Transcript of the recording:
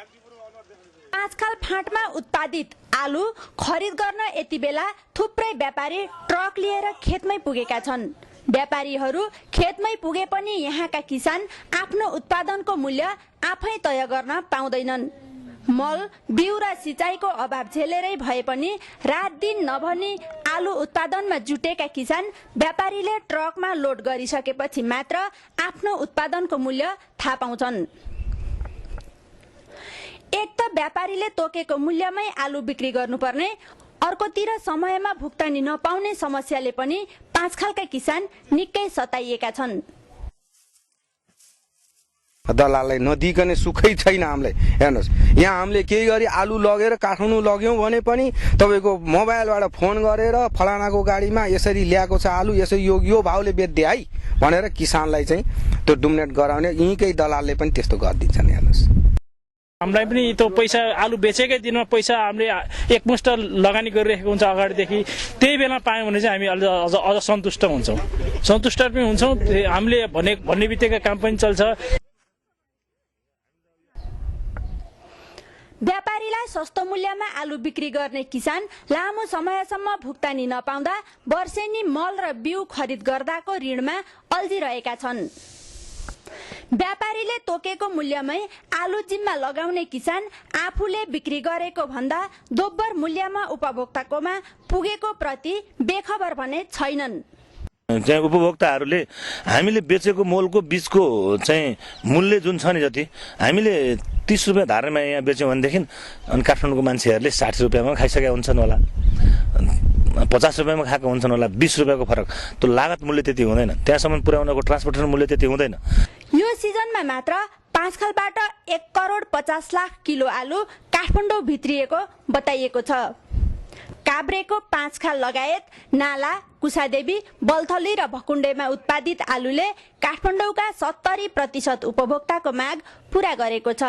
पाँचखाल फाँटमा उत्पादित आलु खरिद गर्न यति बेला थुप्रै व्यापारी ट्रक लिएर खेतमै पुगेका छन्। व्यापारीहरू खेतमै पुगे पनि यहाँका किसान आफ्नो उत्पादनको मूल्य आफै तय गर्न पाउँदैनन्। मल, बिउ र सिँचाइको अभाव झेलेरै भए पनि रात दिन नभनी आलु उत्पादनमा जुटेका किसान व्यापारीले ट्रकमा लोड गरिसकेपछि मात्र आफ्नो उत्पादनको मूल्य थाहा पाउँछन्। एक त व्यापारीले तोकेको मूल्यमै आलु बिक्री गर्नुपर्ने, अर्कोतिर समयमा भुक्तानी नपाउने समस्याले पनि पाँचखालका किसान निकै सताइएका छन्। दलाललाई नदिकने सुखै छैन। हामीलाई हेर्नुहोस्, यहाँ हामीले केही गरी आलु लगेर काठमाडौँ लग्यौँ भने पनि तपाईँको मोबाइलबाट फोन गरेर फलानाको गाडीमा यसरी ल्याएको छ आलु, यसरी यो भाउले बेच्दे है भनेर किसानलाई चाहिँ त्यो डुमिनेट गराउने यहीँकै दलालले पनि त्यस्तो गरिदिन्छन्। हेर्नुहोस्, हामीलाई पनि त्यो पैसा आलु बेचेकै दिनमा पैसा हामीले एकमुष्ट लगानी गरिरहेको हुन्छ अगाडिदेखि, त्यही बेला पायौँ भने चाहिँ हामी अझ सन्तुष्ट हुन्छौँ। सन्तुष्ट पनि हुन्छौँ, हामीले भन्ने बित्तिकै काम पनि चल्छ। व्यापारीलाई सस्तो मूल्यमा आलु बिक्री गर्ने किसान लामो समयसम्म भुक्तानी नपाउँदा वर्षेनी मल र बिउ खरिद गर्दाको ऋणमा अल्झिरहेका छन्। व्यापारीले तोकेको मूल्यमै आलु जिम्मा लगाउने किसान आफूले बिक्री गरेको भन्दा दोब्बर मूल्यमा उपभोक्ताकोमा पुगेको प्रति बेखबर भने छैनन्। चाहिँ उपभोक्ताहरूले हामीले बेचेको मोलको बीचको चाहिँ मूल्य जुन छ नि, जति हामीले 30 रुपियाँ धारमा यहाँ बेच्यौँ भनेदेखि अनि काठमाडौँको मान्छेहरूले 60 रुपियाँमा खाइसकेका हुन्छन् होला, 50 रुपियाँमा खाएको हुन्छन् होला। 20 रुपियाँको फरक, त्यो लागत मूल्य त्यति हुँदैन, त्यहाँसम्म पुर्याउनको ट्रान्सपोर्टेसन मूल्य त्यति हुँदैन। यो सिजनमा मात्र पाँचखालबाट 1,50,00,000 किलो आलु काठमाडौँ भित्रिएको बताइएको छ। काभ्रेको पाँचखाल लगायत नाला, कुसादेवी, बल्थली र भकुण्डेमा उत्पादित आलुले काठमाडौँका 70% उपभोक्ताको माग पूरा गरेको छ।